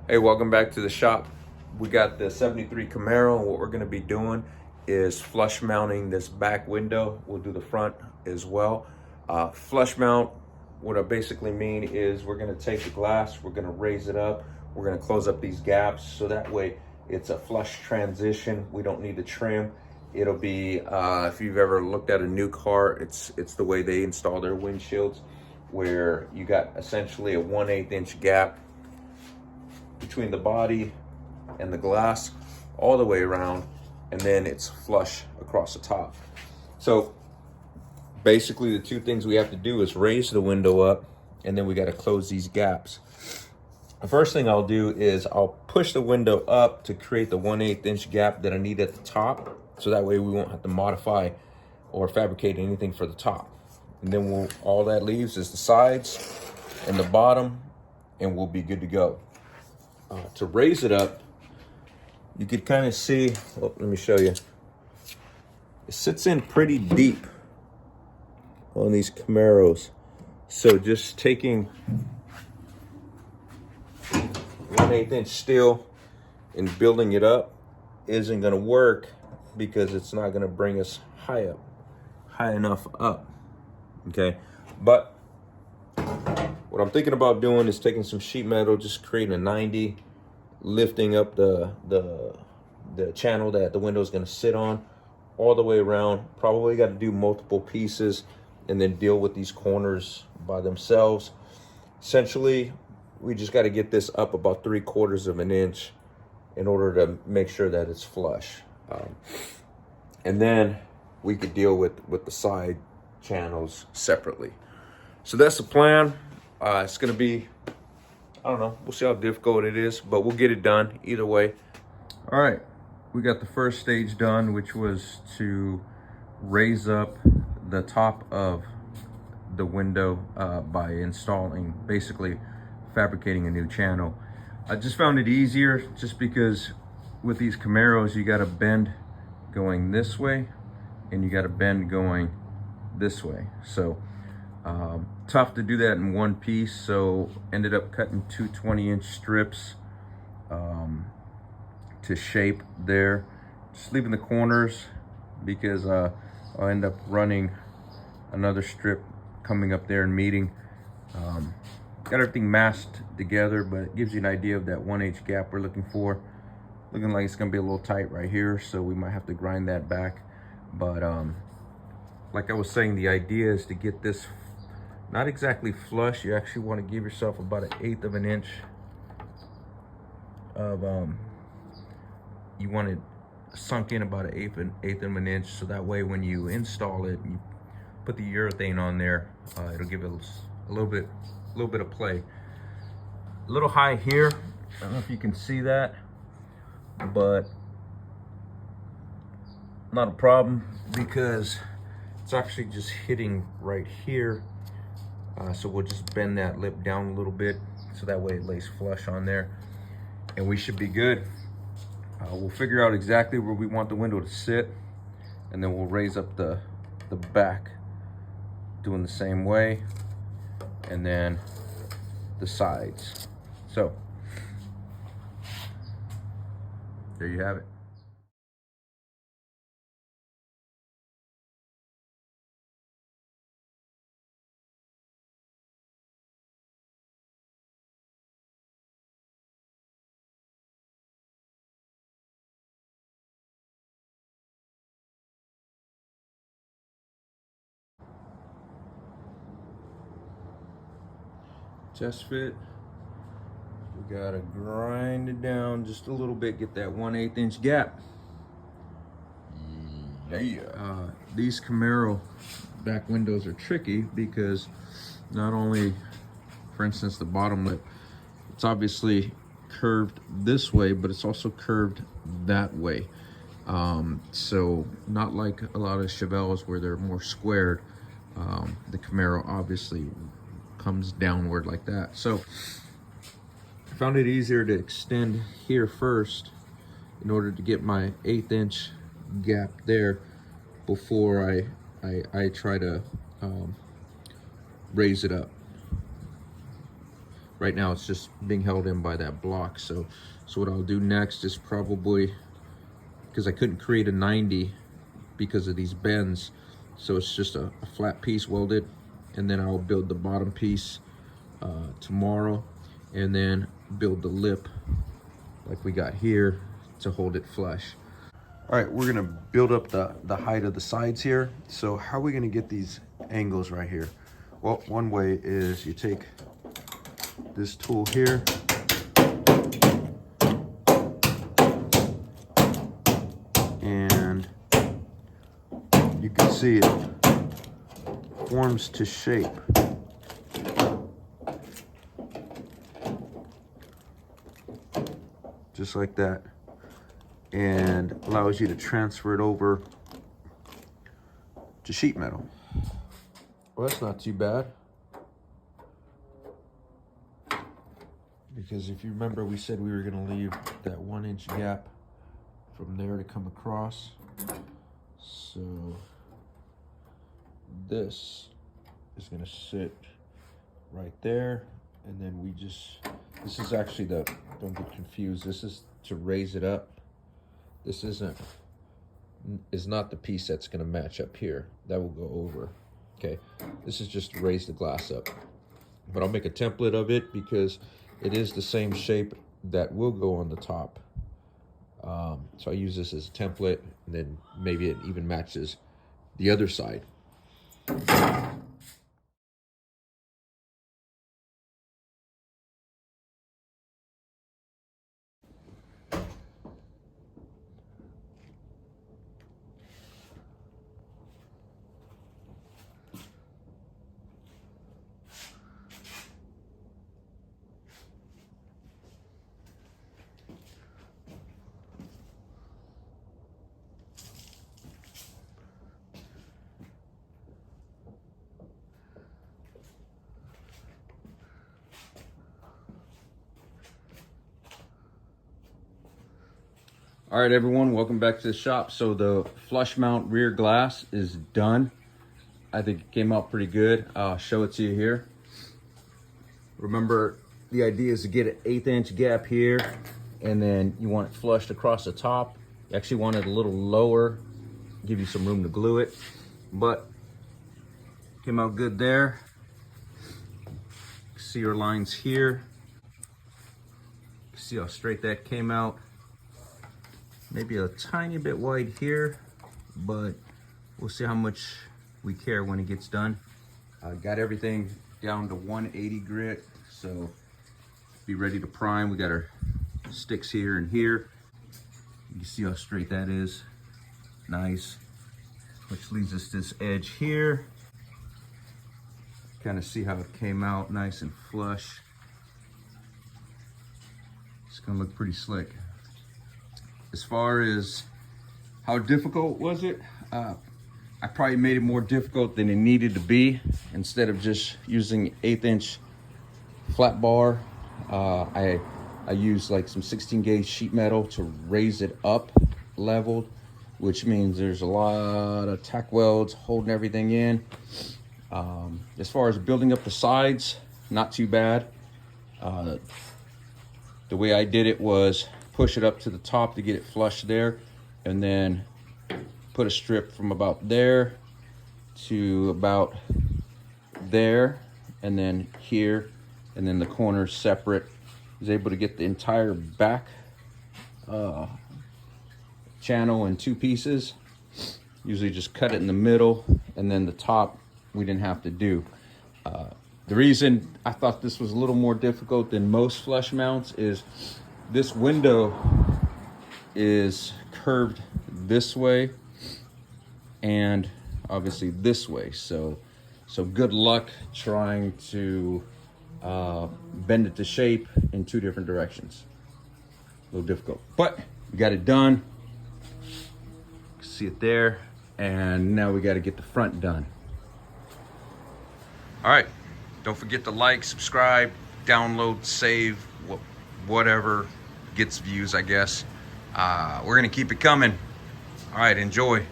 Hey, welcome back to the shop. We got the 73 Camaro, and what we're gonna be doing is flush mounting this back window. We'll do the front as well. Flush mount, what I basically mean is we're gonna take the glass, we're gonna raise it up, we're gonna close up these gaps so that way it's a flush transition. We don't need to trim. It'll be, if you've ever looked at a new car, it's the way they install their windshields, where you got essentially a 1/8 inch gap between the body and the glass all the way around, and then it's flush across the top. So basically the two things we have to do is raise the window up, and then we got to close these gaps. The first thing I'll do is I'll push the window up to create the 1/8 inch gap that I need at the top, so that way we won't have to modify or fabricate anything for the top. And then all that leaves is the sides and the bottom, and we'll be good to go. To raise it up, you could kind of see, let me show you. It sits in pretty deep on these Camaros. So just taking 1/8 inch steel and building it up isn't gonna work, because it's not gonna bring us high enough up, okay? But what I'm thinking about doing is taking some sheet metal, just creating a 90, lifting up the channel that the window is going to sit on all the way around. Probably got to do multiple pieces and then deal with these corners by themselves. Essentially, we just got to get this up about 3/4 of an inch in order to make sure that it's flush. And then we could deal with the side channels separately. So that's the plan. It's gonna be, I don't know, we'll see how difficult it is, but we'll get it done either way. All right, we got the first stage done, which was to raise up the top of the window by installing, basically fabricating a new channel. I just found it easier just because with these Camaros, you got a bend going this way and you got a bend going this way. So tough to do that in one piece, so ended up cutting two 20-inch strips to shape there. Just leaving the corners because I'll end up running another strip coming up there and meeting. Got everything masked together, but it gives you an idea of that 1/8 gap we're looking for. Looking like it's gonna be a little tight right here, so we might have to grind that back. But like I was saying, the idea is to get this not exactly flush. You actually want to give yourself about 1/8 of an inch of you want it sunk in about 1/8 of an inch, so that way when you install it and you put the urethane on there, it'll give it a little bit of play. A little high here, I don't know if you can see that, but not a problem because it's actually just hitting right here. So we'll just bend that lip down a little bit so that way it lays flush on there, and we should be good. We'll figure out exactly where we want the window to sit, and then we'll raise up the back doing the same way, and then the sides. So there you have it. Test fit. We gotta grind it down just a little bit, get that 1/8 inch gap. Yeah. These Camaro back windows are tricky because not only, for instance, the bottom lip, it's obviously curved this way, but it's also curved that way. So not like a lot of Chevelles where they're more squared. The Camaro obviously comes downward like that. So I found it easier to extend here first in order to get my 1/8 inch gap there before I try to raise it up. Right now it's just being held in by that block. So what I'll do next is probably, because I couldn't create a 90 because of these bends, so it's just a flat piece welded, and then I'll build the bottom piece tomorrow, and then build the lip like we got here to hold it flush. All right, we're gonna build up the height of the sides here. So how are we gonna get these angles right here? Well, one way is you take this tool here, and you can see it forms to shape. Just like that, and allows you to transfer it over to sheet metal. Well, that's not too bad, because if you remember, we said we were going to leave that 1-inch gap from there to come across. So this is going to sit right there, and then we just, this is actually the, don't get confused, this is to raise it up. This is not the piece that's going to match up here. That will go over. Okay, this is just to raise the glass up. But I'll make a template of it because it is the same shape that will go on the top. So I use this as a template, and then maybe it even matches the other side. All right, everyone, welcome back to the shop. So the flush mount rear glass is done. I think it came out pretty good. I'll show it to you here. Remember, the idea is to get an 1/8 inch gap here, and then you want it flushed across the top. You actually want it a little lower, give you some room to glue it, but came out good there. See your lines here. See how straight that came out. Maybe a tiny bit wide here, but we'll see how much we care when it gets done. Got everything down to 180 grit, so be ready to prime. We got our sticks here and here. You can see how straight that is. Nice. Which leads us to this edge here. Kind of see how it came out nice and flush. It's gonna look pretty slick. As far as how difficult was it, I probably made it more difficult than it needed to be. Instead of just using 1/8 inch flat bar, I used like some 16 gauge sheet metal to raise it up leveled, which means there's a lot of tack welds holding everything in. As far as building up the sides, not too bad. The way I did it was push it up to the top to get it flush there, and then put a strip from about there to about there, and then here, and then the corners separate. I was able to get the entire back channel in 2 pieces. Usually just cut it in the middle, and then the top we didn't have to do. The reason I thought this was a little more difficult than most flush mounts is this window is curved this way and obviously this way. So good luck trying to bend it to shape in 2 different directions. A little difficult, but we got it done. See it there, and now we got to get the front done. All right, don't forget to like, subscribe, download, save, whatever gets views, I guess. We're gonna keep it coming. All right, enjoy.